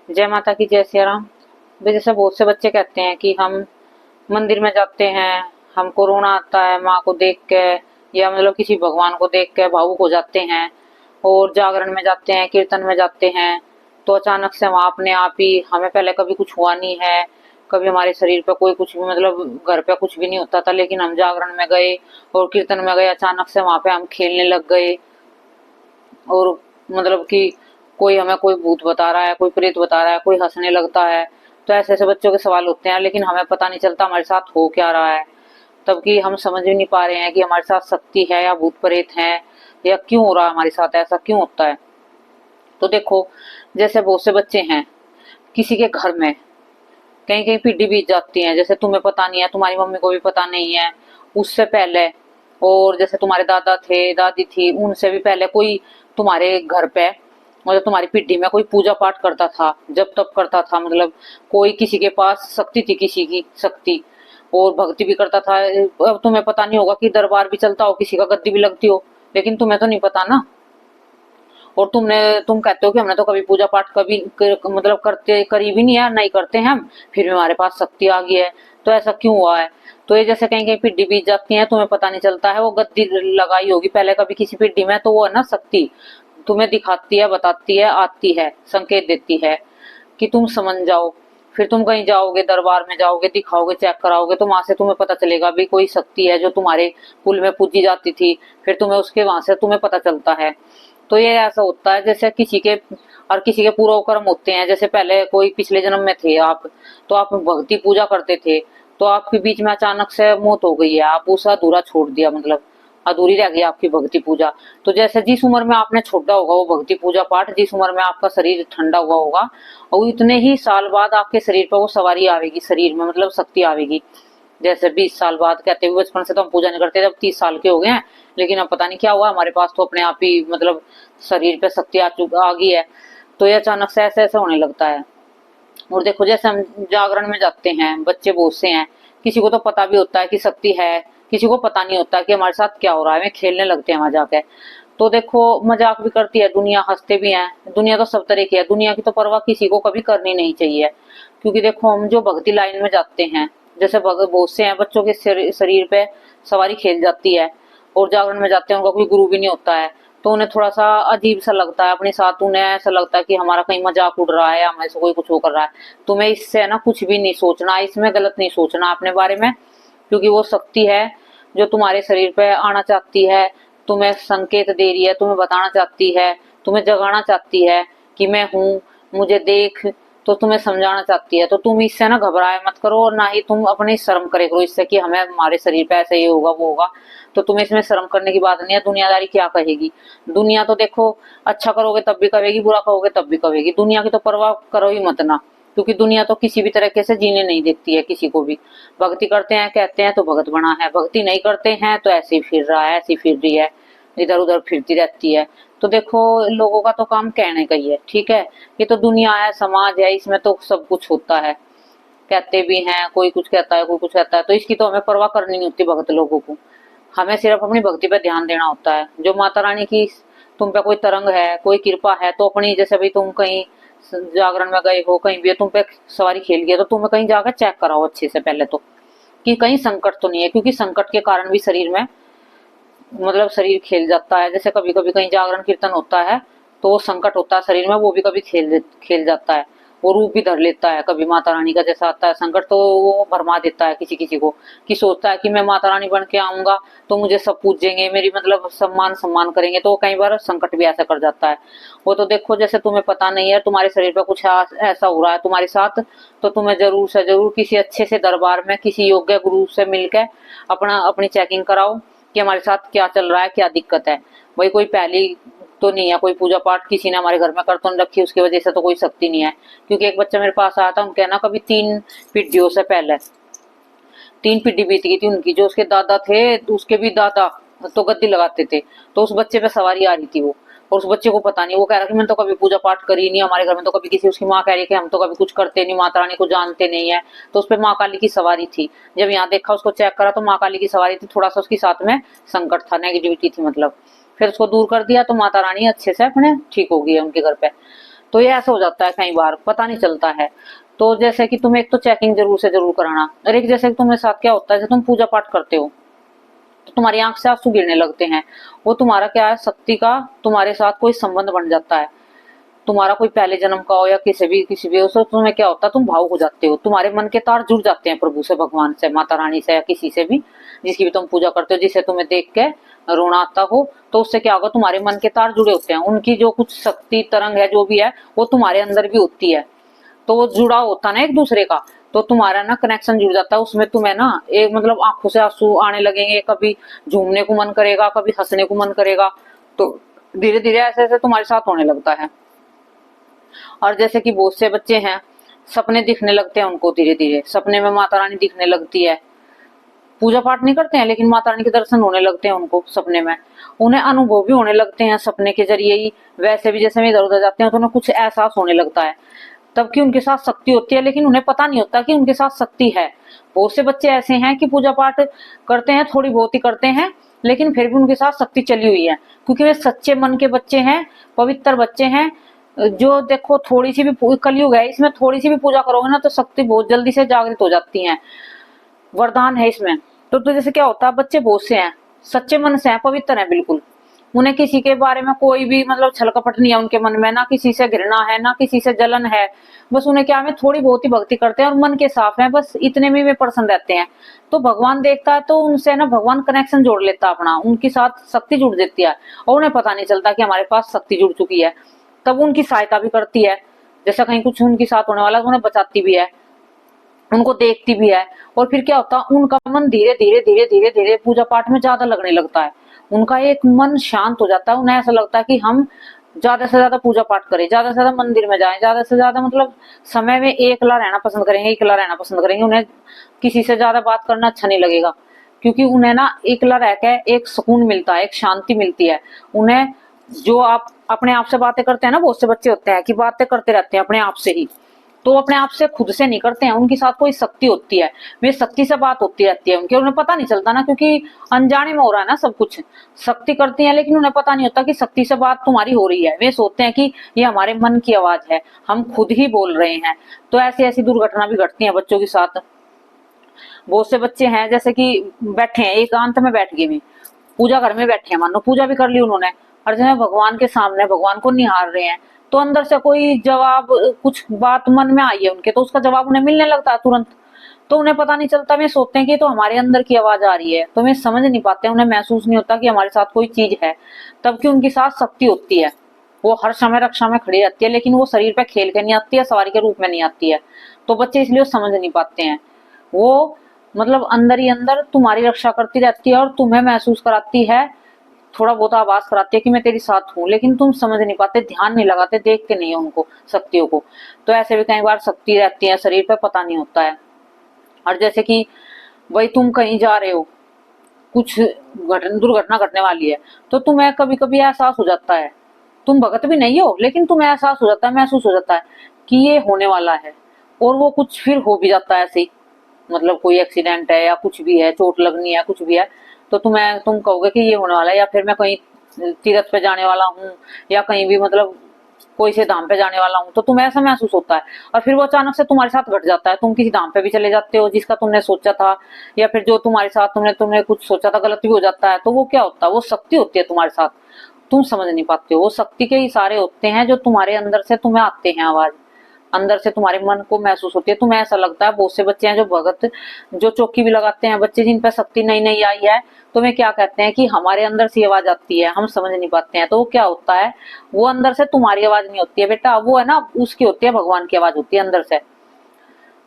जय माता की, जय सिया राम। भाई जैसे बहुत से बच्चे कहते हैं कि हम मंदिर में जाते हैं, हमको रोना आता है माँ को देख के, या मतलब किसी भगवान को देख के भावुक हो जाते हैं। और जागरण में जाते हैं, कीर्तन में जाते हैं, तो अचानक से वहाँ अपने आप ही, हमें पहले कभी कुछ हुआ नहीं है, कभी हमारे शरीर पे कोई कुछ भी, मतलब घर पे कुछ भी नहीं होता था, लेकिन हम जागरण में गए और कीर्तन में गए, अचानक से वहाँ पे हम खेलने लग गए। और मतलब कि कोई हमें कोई भूत बता रहा है, कोई प्रेत बता रहा है, कोई हंसने लगता है। तो ऐसे ऐसे बच्चों के सवाल होते हैं, लेकिन हमें पता नहीं चलता हमारे साथ हो क्या रहा है। तब कि हम समझ भी नहीं पा रहे हैं कि हमारे साथ शक्ति है या भूत प्रेत है, या क्यों हो रहा है हमारे साथ, ऐसा क्यों होता है। तो देखो, जैसे बहुत से बच्चे हैं, किसी के घर में कहीं कहीं पीढ़ी बीत जाती है, जैसे तुम्हें पता नहीं है, तुम्हारी मम्मी को भी पता नहीं है, उससे पहले। और जैसे तुम्हारे दादा थे, दादी थी, उनसे भी पहले कोई तुम्हारे घर पे, मतलब तुम्हारी पीढ़ी में कोई पूजा पाठ करता था, जब तब करता था, मतलब कोई किसी के पास शक्ति थी, किसी की शक्ति, और भक्ति भी करता था। अब तुम्हें पता नहीं होगा कि दरबार भी चलता हो, किसी का गद्दी भी लगती हो, लेकिन तुम्हें तो नहीं पता ना। और तुम कहते हो कि हमने तो कभी पूजा पाठ कभी मतलब करते करी भी नहीं है, नहीं करते हैं हम, फिर भी हमारे पास शक्ति आ गई है। तो ऐसा क्यों हुआ है। तो ये जैसे कहीं कहीं पिड्डी बीत जाती है, तुम्हें पता नहीं चलता है, वो गद्दी लगाई होगी पहले कभी किसी पिड्डी में, तो वो है ना शक्ति, तुम्हें दिखाती है, बताती है, आती है, संकेत देती है कि तुम समझ जाओ। फिर तुम कहीं जाओगे, दरबार में जाओगे, दिखाओगे, चेक कराओगे, तो वहां से तुम्हें पता चलेगा भी कोई शक्ति है जो तुम्हारे कुल में पूजी जाती थी, फिर तुम्हें उसके वहां से तुम्हें पता चलता है। तो ये ऐसा होता है जैसे किसी के, और किसी के पूर्व कर्म होते हैं, जैसे पहले कोई पिछले जन्म में थे आप, तो आप भक्ति पूजा करते थे, तो आपके बीच में अचानक से मौत हो गई है, आप उसे अधूरा छोड़ दिया, मतलब अधूरी रह गई आपकी भक्ति पूजा। तो जैसे जिस उम्र में आपने छोड़ा होगा वो भक्ति पूजा पाठ, जिस उम्र में आपका शरीर ठंडा हुआ होगा, और इतने ही साल बाद आपके शरीर पर वो सवारी आवेगी, शरीर में मतलब शक्ति आवेगी। जैसे 20 साल बाद, कहते हुए बचपन से तो हम पूजा नहीं करते, जब 30 साल के हो गए हैं, लेकिन अब पता नहीं क्या हुआ हमारे पास, तो अपने आप ही मतलब शरीर पे शक्ति आ गई है। तो ये अचानक से ऐसे ऐसे होने लगता है। और देखो, जैसे हम जागरण में जाते हैं, बच्चे बहुत से हैं, किसी को तो पता भी होता है कि शक्ति है, किसी को पता नहीं होता कि हमारे साथ क्या हो रहा है, वे खेलने लगते हैं वहां जाके। तो देखो, मजाक भी करती है दुनिया, हंसते भी हैं, दुनिया तो सब तरह की है, दुनिया की तो परवाह किसी को कभी करनी नहीं चाहिए। क्योंकि देखो, हम जो भक्ति लाइन में जाते हैं, जैसे बहुत से हैं बच्चों के शरीर पे सवारी खेल जाती है, और जागरण में जाते हैं, उनका कोई गुरु भी नहीं होता है, तो उन्हें थोड़ा सा अजीब सा लगता है अपने साथ, उन्हें ऐसा लगता है कि हमारा कहीं मजाक उड़ रहा है, हमारे से कोई कुछ वो कर रहा है। तुम्हें इससे है ना कुछ भी नहीं सोचना, इसमें गलत नहीं सोचना अपने बारे में, क्योंकि वो शक्ति है जो तुम्हारे शरीर पे आना चाहती है, तुम्हें संकेत दे रही है, तुम्हें बताना चाहती है, तुम्हें जगाना चाहती है कि मैं हूँ, मुझे देख। तो तुम्हें समझाना चाहती है, तो तुम इससे ना घबराए मत करो, और ना ही तुम अपनी शर्म करे करो इससे कि हमें हमारे शरीर पे ऐसे ये होगा वो होगा। तो तुम्हें इसमें शर्म करने की बात नहीं है, दुनियादारी क्या कहेगी। दुनिया तो देखो, अच्छा करोगे तब भी कहेगी, बुरा करोगे तब भी कहेगी, दुनिया की तो परवाह करो ही मत ना, क्योंकि दुनिया तो किसी भी तरीके से जीने नहीं देती है किसी को भी। भक्ति करते हैं कहते हैं तो भगत बना है, भक्ति नहीं करते हैं तो ऐसे ही फिर रहा है, ऐसी फिर रही है, इधर उधर फिरती रहती है। तो देखो, लोगों का तो काम कहने का ही है, ठीक है, ये तो दुनिया है, समाज है, इसमें तो सब कुछ होता है, कहते भी हैं, कोई कुछ कहता है, कोई कुछ कहता है, तो इसकी तो हमें परवाह करनी नहीं होती भगत लोगों को। हमें सिर्फ अपनी भक्ति पे ध्यान देना होता है। जो माता रानी की तुम पे कोई तरंग है, कोई कृपा है, तो अपनी, जैसे अभी तुम कहीं जागरण में गए हो, कहीं भी तुम पे सवारी खेल गया, तो तुम्हें कहीं जाकर चेक कराओ अच्छे से पहले तो, कि कहीं संकट तो नहीं है, क्योंकि संकट के कारण भी शरीर में, मतलब शरीर खेल जाता है। जैसे कभी कभी कहीं जागरण कीर्तन होता है, तो वो संकट होता है शरीर में, वो भी कभी खेल जाता है, वो रूप भी धर लेता है कभी माता रानी का जैसा आता है संकट, तो वो भरमा देता है किसी किसी को, कि सोचता है कि मैं माता रानी बन के आऊंगा तो मुझे सब पूजेंगे, मेरी मतलब सम्मान सम्मान करेंगे, तो कई बार संकट भी ऐसा कर जाता है। वो तो देखो, जैसे तुम्हें पता नहीं है तुम्हारे शरीर पर कुछ ऐसा हो रहा है तुम्हारे साथ, तो तुम्हें जरूर से जरूर किसी अच्छे से दरबार में किसी योग्य गुरु से मिलकर अपनी चेकिंग कराओ कि हमारे साथ क्या चल रहा है, क्या दिक्कत है। भाई कोई पहली तो नहीं है, कोई पूजा पाठ किसी ने हमारे घर में कर तो नहीं रखी, उसकी वजह से तो कोई शक्ति नहीं है। क्योंकि एक बच्चा मेरे पास आया था, उनके ना कभी 3 पीढ़ियों से पहले 3 पीढ़ी बीत गई थी उनकी, जो उसके दादा थे, उसके भी दादा तो गद्दी लगाते थे, तो उस बच्चे पे सवारी आ रही थी वो, और उस बच्चे को पता नहीं, वो कह रहा कि मैंने तो कभी पूजा पाठ करी नहीं, हमारे घर में तो कभी किसी, उसकी माँ कह रही है कि हम तो कभी कुछ करते नहीं, माता रानी को जानते नहीं है। तो उस पर माँ काली की सवारी थी। जब यहाँ देखा, उसको चेक करा, तो माँ काली की सवारी थी, थोड़ा सा उसके साथ में संकट था, नेगेटिविटी थी मतलब। फिर उसको दूर कर दिया, तो माता रानी अच्छे से अपने ठीक हो गई है उनके घर पे। तो ये ऐसा हो जाता है, कई बार पता नहीं चलता है। तो जैसे कि तुम एक तो चेकिंग जरूर से जरूर कराना, और एक जैसे कि तुम्हारे साथ क्या होता है, जैसे तुम पूजा पाठ करते हो तो तुम्हारी आंख से आंसू गिरने लगते हैं, वो तुम्हारा क्या है, शक्ति का तुम्हारे साथ कोई संबंध बन जाता है, तुम्हारा कोई पहले जन्म का हो या किसी भी उससे तुम्हें क्या होता है, तुम भावुक हो जाते हो, तुम्हारे मन के तार जुड़ जाते हैं प्रभु से, भगवान से, माता रानी से, या किसी से भी जिसकी भी तुम पूजा करते हो, जिसे तुम्हें देख के रोना आता हो, तो उससे क्या होगा, तुम्हारे मन के तार जुड़े होते हैं, उनकी जो कुछ शक्ति तरंग है जो भी है वो तुम्हारे अंदर भी होती है, तो वो जुड़ा होता ना एक दूसरे का, तो तुम्हारा ना कनेक्शन जुड़ जाता है उसमें, तुम्हें ना एक मतलब आंखों से आंसू आने लगेंगे, कभी झूमने को मन करेगा, कभी हंसने को मन करेगा, तो धीरे धीरे ऐसे ऐसे तुम्हारे साथ होने लगता है। और जैसे कि बहुत से बच्चे हैं, सपने दिखने लगते हैं उनको, धीरे धीरे सपने में माता रानी दिखने लगती है, पूजा पाठ नहीं करते हैं लेकिन माता रानी के दर्शन होने लगते हैं उनको सपने में, उन्हें अनुभव भी होने लगते हैं सपने के जरिए ही, वैसे भी जैसे में इधर उधर जाते हैं तो उन्हें कुछ एहसास होने लगता है, तब कि उनके साथ शक्ति होती है, लेकिन उन्हें पता नहीं होता कि उनके साथ शक्ति है। बहुत से बच्चे ऐसे हैं कि पूजा पाठ करते हैं, थोड़ी बहुत ही करते हैं, लेकिन फिर भी उनके साथ शक्ति चली हुई है, क्योंकि वे सच्चे मन के बच्चे हैं, पवित्र बच्चे हैं। जो देखो थोड़ी सी भी, कलयुग है इसमें थोड़ी सी भी पूजा करोगे ना तो शक्ति बहुत जल्दी से जागृत हो जाती है, वरदान है इसमें। तो जैसे क्या होता है, बच्चे बहुत से हैं, सच्चे मन से हैं, पवित्र हैं बिल्कुल, उन्हें किसी के बारे में कोई भी मतलब छल कपट नहीं है उनके मन में, ना किसी से घृणा है ना किसी से जलन है, बस उन्हें क्या है, थोड़ी बहुत ही भक्ति करते हैं और मन के साफ है, बस इतने में वे प्रसन्न रहते हैं। तो भगवान देखता है तो उनसे ना भगवान कनेक्शन जोड़ लेता है अपना, उनके साथ शक्ति जुड़ देती है, और उन्हें पता नहीं चलता कि हमारे पास शक्ति जुड़ चुकी है, तब उनकी सहायता भी करती है, जैसा कहीं कुछ उनके साथ होने वाला तो उन्हें बचाती भी है, उनको देखती भी है। और फिर क्या होता है, उनका मन धीरे धीरे धीरे धीरे धीरे पूजा पाठ में ज्यादा लगने लगता है, उनका एक मन शांत हो जाता है, उन्हें ऐसा लगता है कि हम ज्यादा से ज्यादा पूजा पाठ करें, ज्यादा से ज्यादा मंदिर में जाएं, ज्यादा से ज्यादा मतलब समय में एकला रहना पसंद करेंगे, एकला रहना पसंद करेंगे, उन्हें किसी से ज्यादा बात करना अच्छा नहीं लगेगा, क्योंकि उन्हें ना एकला रहकर एक सुकून मिलता है, एक शांति मिलती है उन्हें। जो आप अपने आप से बातें करते हैं ना, बहुत से बच्चे होते हैं कि बातें करते रहते हैं अपने आप से ही, तो अपने आप से खुद से नहीं करते हैं, उनके साथ कोई शक्ति होती है, वे शक्ति से बात होती रहती है उनके, उन्हें पता नहीं चलता ना, क्योंकि अनजाने में हो रहा है ना सब कुछ, शक्ति करती है लेकिन उन्हें पता नहीं होता कि शक्ति से बात तुम्हारी हो रही है, वे सोचते हैं कि ये हमारे मन की आवाज है, हम खुद ही बोल रहे हैं। तो ऐसी ऐसी दुर्घटना भी घटती है बच्चों के साथ। बहुत से बच्चे हैं जैसे कि बैठे हैं एकांत में, बैठ गए, पूजा घर में बैठे हैं, मानो पूजा भी कर ली उन्होंने, और जो है भगवान के सामने भगवान को निहार रहे हैं, तो अंदर से कोई जवाब, कुछ बात मन में आई है उनके, तो उसका जवाब उन्हें मिलने लगता है तुरंत, तो उन्हें पता नहीं चलता, वे सोचते हैं कि तो हमारे अंदर की आवाज आ रही है, तो वे समझ नहीं पाते, उन्हें महसूस नहीं होता कि हमारे साथ कोई चीज है, तब कि उनके साथ शक्ति होती है, वो हर समय रक्षा में खड़ी रहती है, लेकिन वो शरीर पे खेल के नहीं आती है, सवारी के रूप में नहीं आती है, तो बच्चे इसलिए समझ नहीं पाते हैं। वो मतलब अंदर ही अंदर तुम्हारी रक्षा करती रहती है और तुम्हें महसूस कराती है, थोड़ा बहुत आवाज कराती है कि मैं तेरे साथ हूँ, लेकिन तुम समझ नहीं पाते, ध्यान नहीं लगाते, देखते नहीं हो उनको, शक्तियों को। तो ऐसे भी कई बार शक्ति रहती है शरीर पे, पता नहीं होता है। और जैसे कि वही तुम कहीं जा रहे हो, कुछ दुर्घटना घटने वाली है, तो तुम्हें कभी कभी एहसास हो जाता है, तुम भगत भी नहीं हो लेकिन तुम्हें एहसास हो जाता है, महसूस हो जाता है कि ये होने वाला है, और वो कुछ फिर हो भी जाता है ऐसे ही, मतलब कोई एक्सीडेंट है या कुछ भी है, चोट लगनी है, कुछ भी है, तो तुम कहोगे कि ये होने वाला है, या फिर मैं कहीं तीर्थ पे जाने वाला हूँ, या कहीं भी मतलब कोई से धाम पे जाने वाला हूँ, तो तुम्हें ऐसा महसूस होता है, और फिर वो अचानक से तुम्हारे साथ घट जाता है, तुम किसी धाम पे भी चले जाते हो जिसका तुमने सोचा था, या फिर जो तुम्हारे साथ तुमने कुछ सोचा था गलत भी हो जाता है, तो वो क्या होता है, वो शक्ति होती है तुम्हारे साथ, तुम समझ नहीं पाते हो, वो शक्ति के इशारे होते हैं जो तुम्हारे अंदर से तुम्हें आते हैं, आवाज अंदर से तुम्हारे मन को महसूस होती है, तुम्हें ऐसा लगता है। बहुत से बच्चे हैं जो भगत, जो चौकी भी लगाते हैं, बच्चे जिन पर शक्ति नई नई आई है, तो वे क्या कहते हैं कि हमारे अंदर से आवाज आती है, हम समझ नहीं पाते हैं, तो वो क्या होता है, वो अंदर से तुम्हारी आवाज नहीं होती है बेटा, वो है ना उसकी होती है, भगवान की आवाज होती है अंदर से।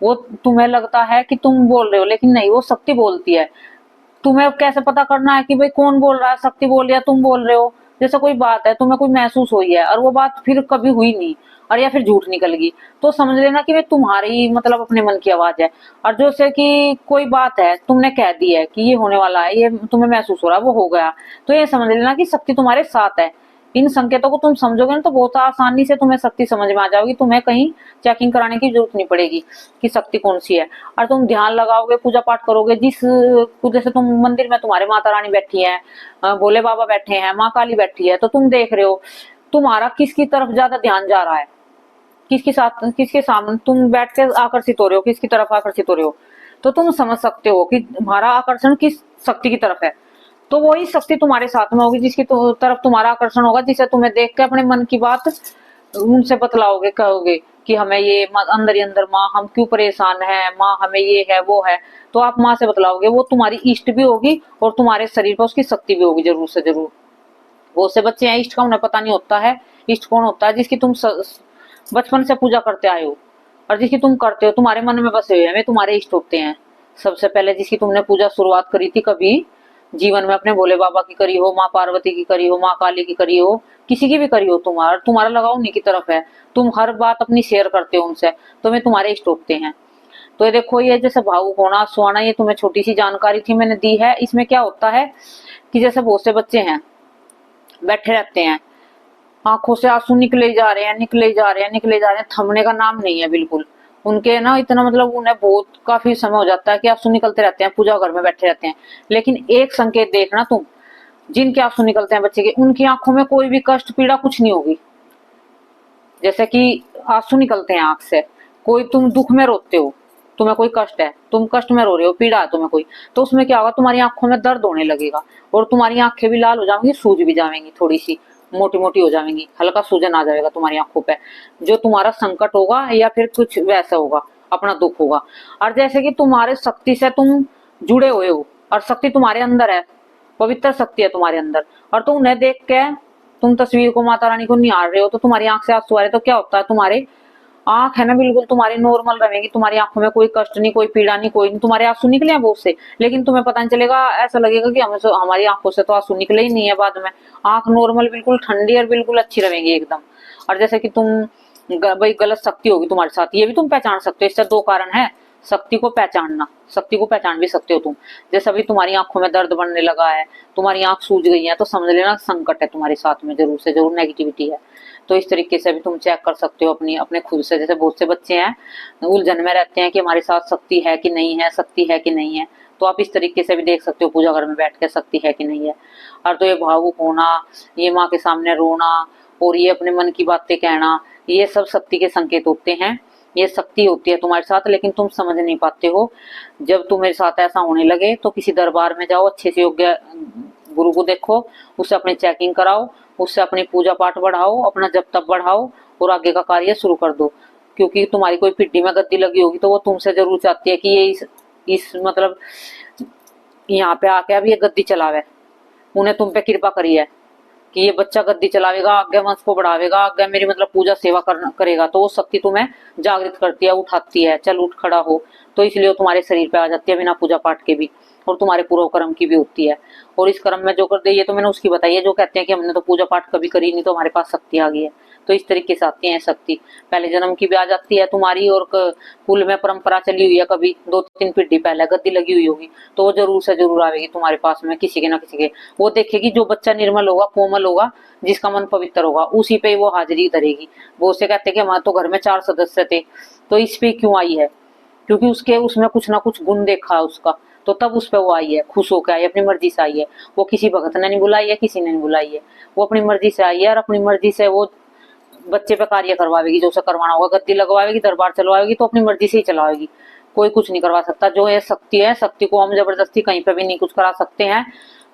वो तुम्हें लगता है कि तुम बोल रहे हो, लेकिन नहीं, वो शक्ति बोलती है। तुम्हें कैसे पता करना है कि भाई कौन बोल रहा है, शक्ति बोल रही है, तुम बोल रहे हो। जैसे कोई बात है, तुम्हें कोई महसूस हुई है और वो बात फिर कभी हुई नहीं, और या फिर झूठ निकल गई, तो समझ लेना कि वे तुम्हारी मतलब अपने मन की आवाज है। और जैसे कि कोई बात है, तुमने कह दी है कि ये होने वाला है, ये तुम्हें महसूस हो रहा है, वो हो गया, तो ये समझ लेना कि शक्ति तुम्हारे साथ है। इन संकेतों को तुम समझोगे ना तो बहुत आसानी से तुम्हें शक्ति समझ में आ जाएगी, तुम्हें कहीं चेकिंग कराने की जरूरत नहीं पड़ेगी कि शक्ति कौन सी है। और तुम ध्यान लगाओगे, पूजा पाठ करोगे, जैसे तुम मंदिर में तुम्हारे माता रानी बैठी है, भोले बाबा बैठे हैं, माँ काली बैठी है, तो तुम देख रहे हो तुम्हारा किसकी तरफ ज्यादा ध्यान जा रहा है, किसके सामने तुम बैठ के आकर्षित हो रहे हो, किसकी तरफ आकर्षित हो रहे हो, तो तुम समझ सकते हो कि तुम्हारा आकर्षण किस शक्ति की तरफ है। तो वही शक्ति तुम्हारे साथ में होगी जिसकी तरफ तुम्हारा आकर्षण होगा, जिसे तुम्हें देख के अपने मन की बात उनसे बतलाओगे, कहोगे कि हमें ये अंदर ही अंदर, माँ हम क्यों परेशान है, माँ हमें ये है वो है, तो आप माँ से बतलाओगे। वो तुम्हारी इष्ट भी होगी और तुम्हारे शरीर पर उसकी शक्ति भी होगी जरूर से जरूर। बहुत से बच्चे हैं इष्ट का उन्हें पता नहीं होता है। इष्ट कौन होता है? जिसकी तुम बचपन से पूजा करते आए हो और जिसकी तुम करते हो, तुम्हारे मन में बसे हुए हैं, वे तुम्हारे इष्ट होते हैं। सबसे पहले जिसकी तुमने पूजा शुरुआत करी थी कभी जीवन में, अपने भोले बाबा की करी हो, माँ पार्वती की करी हो, माँ काली की करी हो, किसी की भी करी हो, तुम्हारा लगाव उन्हीं की तरफ है। तुम हर बात अपनी शेयर करते हो उनसे, तो वे तुम्हारे इष्ट होते हैं। तो ये देखो, ये जैसे भावुक होना, सुहाना, ये तुम्हें छोटी सी जानकारी थी मैंने दी है। इसमें क्या होता है कि जैसे बहुत से बच्चे हैं बैठे रहते हैं, आंखों से आंसू निकले जा रहे हैं, निकले जा रहे हैं, निकले जा रहे हैं, थमने का नाम नहीं है बिल्कुल उनके ना। इतना मतलब उन्हें बहुत काफी समय हो जाता है कि आंसू निकलते रहते हैं, पूजा घर में बैठे रहते हैं। लेकिन एक संकेत देखना तुम, जिनके आंसू निकलते हैं बच्चे के, उनकी आंखों में कोई भी कष्ट पीड़ा कुछ नहीं होगी। जैसे कि आंसू निकलते हैं आंख से, कोई तुम दुख में रोते हो, तुम्हें कोई कष्ट है, तुम कष्ट में रो रहे हो, पीड़ा है तुम्हें कोई, तो उसमें क्या होगा, तुम्हारी आंखों में दर्द होने लगेगा और तुम्हारी आंखें भी लाल हो जाएंगी, सूज भी जाएंगी, थोड़ी सी मोटी मोटी हो जाएंगी, हल्का सूजन आ जाएगा तुम्हारी आंखों पे। जो तुम्हारा संकट होगा या फिर कुछ वैसा होगा, अपना दुख होगा। और जैसे कि तुम्हारे शक्ति से तुम जुड़े हुए हो और शक्ति तुम्हारे अंदर है, पवित्र शक्ति है तुम्हारे अंदर, और तुम उन्हें देख के तुम तस्वीर को, माता रानी को निहार रहे हो, तो तुम्हारी आंख से आंसू आ रहे, तो क्या होता है, तुम्हारे आंख है ना बिल्कुल तुम्हारी नॉर्मल रहेगी, तुम्हारी आंखों में कोई कष्ट नहीं, कोई पीड़ा नहीं, कोई नहीं। तुम्हारे आंसू निकले हैं बहुत से, लेकिन तुम्हें पता नहीं चलेगा, ऐसा लगेगा कि हमें हमारी आंखों से तो आंसू निकले ही नहीं है। बाद में आंख नॉर्मल बिल्कुल ठंडी और बिल्कुल अच्छी रहेगी एकदम। और जैसे कि तुम भाई गलत शक्ति होगी तुम्हारे साथ, ये भी तुम पहचान सकते हो। इससे दो कारण है शक्ति को पहचानना, शक्ति को पहचान भी सकते हो तुम। जैसे अभी तुम्हारी आंखों में दर्द बढ़ने लगा है, तुम्हारी आंख सूज गई है, तो समझ लेना संकट है तुम्हारे साथ में, जरूर से जरूर नेगेटिविटी है। तो इस तरीके से भी तुम चेक कर सकते हो अपने खुद से। जैसे बहुत से बच्चे हैं उलझन में रहते हैं कि हमारे साथ शक्ति है कि नहीं है, शक्ति है कि नहीं है, तो आप इस तरीके से भी देख सकते हो पूजा घर में बैठ के शक्ति है कि नहीं है। और तो ये भावुक होना, ये माँ के सामने रोना और ये अपने मन की बातें कहना, ये सब शक्ति के संकेत होते हैं। ये शक्ति होती है तुम्हारे साथ, लेकिन तुम समझ नहीं पाते हो। जब तुम्हारे साथ ऐसा होने लगे तो किसी दरबार में जाओ, अच्छे से योग्य गुरु को देखो, उससे अपनी चेकिंग कराओ, उससे अपनी पूजा पाठ बढ़ाओ, अपना जप तप बढ़ाओ और आगे का कार्य शुरू कर दो। क्योंकि तुम्हारी कोई पिड्डी में गद्दी लगी होगी तो वो तुमसे जरूर चाहती है कि ये इस मतलब यहाँ पे आके अब ये गद्दी चलावे, उन्हें तुम पे कृपा करी है कि ये बच्चा गद्दी चलावेगा, आगे वंश को बढ़ावेगा, आगे मेरी मतलब पूजा सेवा करेगा। तो वो शक्ति तुम्हें जागृत करती है, उठाती है, चल उठ खड़ा हो। तो इसलिए वो तुम्हारे शरीर पे आ जाती है बिना पूजा पाठ के भी, और तुम्हारे पूर्व कर्म की भी होती है। और इस कर्म में जो कर दे, ये तो मैंने उसकी बताई है जो कहते हैं कि हमने तो पूजा पाठ कभी करी नहीं तो हमारे पास शक्ति आ गई है। तो इस तरीके से आती है शक्ति, पहले जन्म की भी आ जाती है तुम्हारी, और कुल में परंपरा चली हुई है, कभी 2-3 पीढ़ी पहले गद्दी लगी हुई होगी, तो वो जरूर से जरूर आएगी तुम्हारे पास में, किसी के ना किसी के। वो देखेगी जो बच्चा निर्मल होगा, कोमल होगा, जिसका मन पवित्र होगा, उसी पे वो हाजिरी धरेगी। वो से कहते कि हमारे तो घर में 4 सदस्य थे, तो इस पे क्यों आई है, क्योंकि उसमें कुछ ना कुछ गुण देखा है उसका, तो तब उस पर वो आई है, खुश होकर आई, अपनी मर्जी से आई है। वो किसी भगत ने नहीं बुलाई है, किसी ने नहीं बुलाई है, वो अपनी मर्जी से आई है, और अपनी मर्जी से वो बच्चे पे कार्य करवाएगी, जो उसे करवाना होगा, गद्दी लगवाएगी, दरबार चलवाएगी, तो अपनी मर्जी से ही चलाएगी, कोई कुछ नहीं करवा सकता। जो ये शक्ति है, शक्ति को हम जबरदस्ती कहीं पे भी नहीं कुछ करा सकते हैं।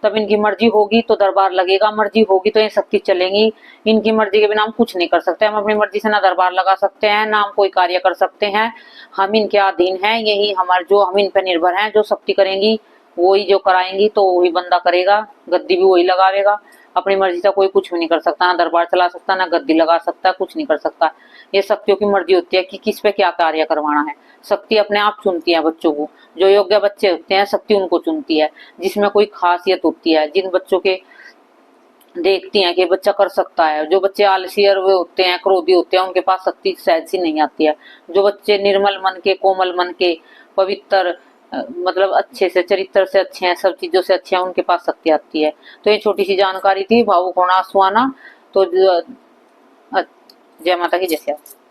तब इनकी मर्जी होगी तो दरबार लगेगा, मर्जी होगी तो ये शक्ति चलेंगी। इनकी मर्जी के बिना हम कुछ नहीं कर सकते। हम अपनी मर्जी से ना दरबार लगा सकते हैं, ना हम कोई कार्य कर सकते हैं। हम इनके अधीन हैं, यही हमारे, जो हम इन पर निर्भर हैं। जो शक्ति करेंगी वही, जो कराएंगी तो वही बंदा करेगा, गद्दी भी वही लगावेगा। अपनी मर्जी से कोई कुछ भी नहीं कर सकता, ना दरबार चला सकता, ना गद्दी लगा सकता, कुछ नहीं कर सकता। ये शक्तियों की मर्जी होती है कि किस पे क्या कार्य करवाना है। शक्ति अपने आप चुनती है बच्चों को, जो योग्य बच्चे होते हैं शक्ति उनको चुनती है, जिसमें कोई खासियत होती है, जिन बच्चों के देखती हैं कि बच्चा कर सकता है। जो बच्चे आलसी और वे होते हैं, क्रोधी होते हैं, उनके पास शक्ति सहज सी नहीं आती है। जो बच्चे निर्मल मन के, कोमल मन के, पवित्र मतलब अच्छे से, चरित्र से अच्छे हैं, सब चीजों से अच्छे हैं, उनके पास शक्ति आती है। तो ये छोटी सी जानकारी थी भावुक होना, आंसू आना। तो जय माता की, जय श्री राम।